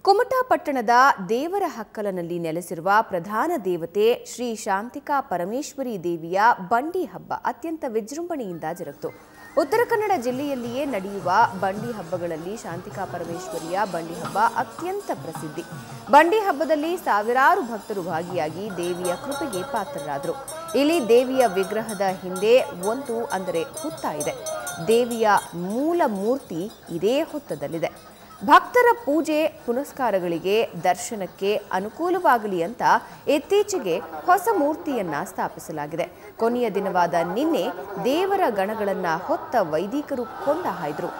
ಕುಮಟಾ ಪಟ್ಟಣದ ದೇವರ ಹಕ್ಕಲನಲ್ಲಿ ನೆಲೆಸಿರುವ ಪ್ರಧಾನ ದೇವತೆ ಶ್ರೀ ಶಾಂತಿಕಾ ಪರಮೇಶ್ವರಿ ದೇವಿಯ ಬಂಡಿ ಹಬ್ಬ ಅತ್ಯಂತ ವಿಜೃಂಭಣೆಯಿಂದ ಜರುಗಿತು. ಉತ್ತರ ಕನ್ನಡ ಜಿಲ್ಲೆಯಲ್ಲಿಯೇ ನಡೆಯುವ ಬಂಡಿ ಹಬ್ಬಗಳಲ್ಲಿ ಶಾಂತಿಕಾ ಪರಮೇಶ್ವರಿಯ ಬಂಡಿ ಹಬ್ಬ ಅತ್ಯಂತ ಪ್ರಸಿದ್ಧಿ. ಬಂಡಿ ಹಬ್ಬದಲ್ಲಿ ಸಾವಿರಾರು ಭಕ್ತರು ಭಾಗಿಯಾಗಿ ದೇವಿಯ ಕೃಪೆಗೆ ಪಾತ್ರರಾದರು. ಇಲ್ಲಿ ದೇವಿಯ ವಿಗ್ರಹದ ಹಿಂದೆ ಒಂದು ಅಂದರೆ ಹುತ್ತ ಇದೆ. ದೇವಿಯ ಮೂಲ ಮೂರ್ತಿ ಇದೇ ಹುತ್ತದಲ್ಲಿದೆ. ಭಕ್ತರ ಪೂಜೆ ಪುನಸ್ಕಾರಗಳಿಗೆ ದರ್ಶನಕ್ಕೆ ಅನುಕೂಲವಾಗಲಿ ಅಂತ ಇತ್ತೀಚೆಗೆ ಹೊಸ ಮೂರ್ತಿಯನ್ನ ಸ್ಥಾಪಿಸಲಾಗಿದೆ. ಕೊನೆಯ ದಿನವಾದ ನಿನ್ನೆ ದೇವರ ಗಣಗಳನ್ನ ಹೊತ್ತ ವೈದಿಕರು ಕೊಂಡ ಹಾಯ್ದರು.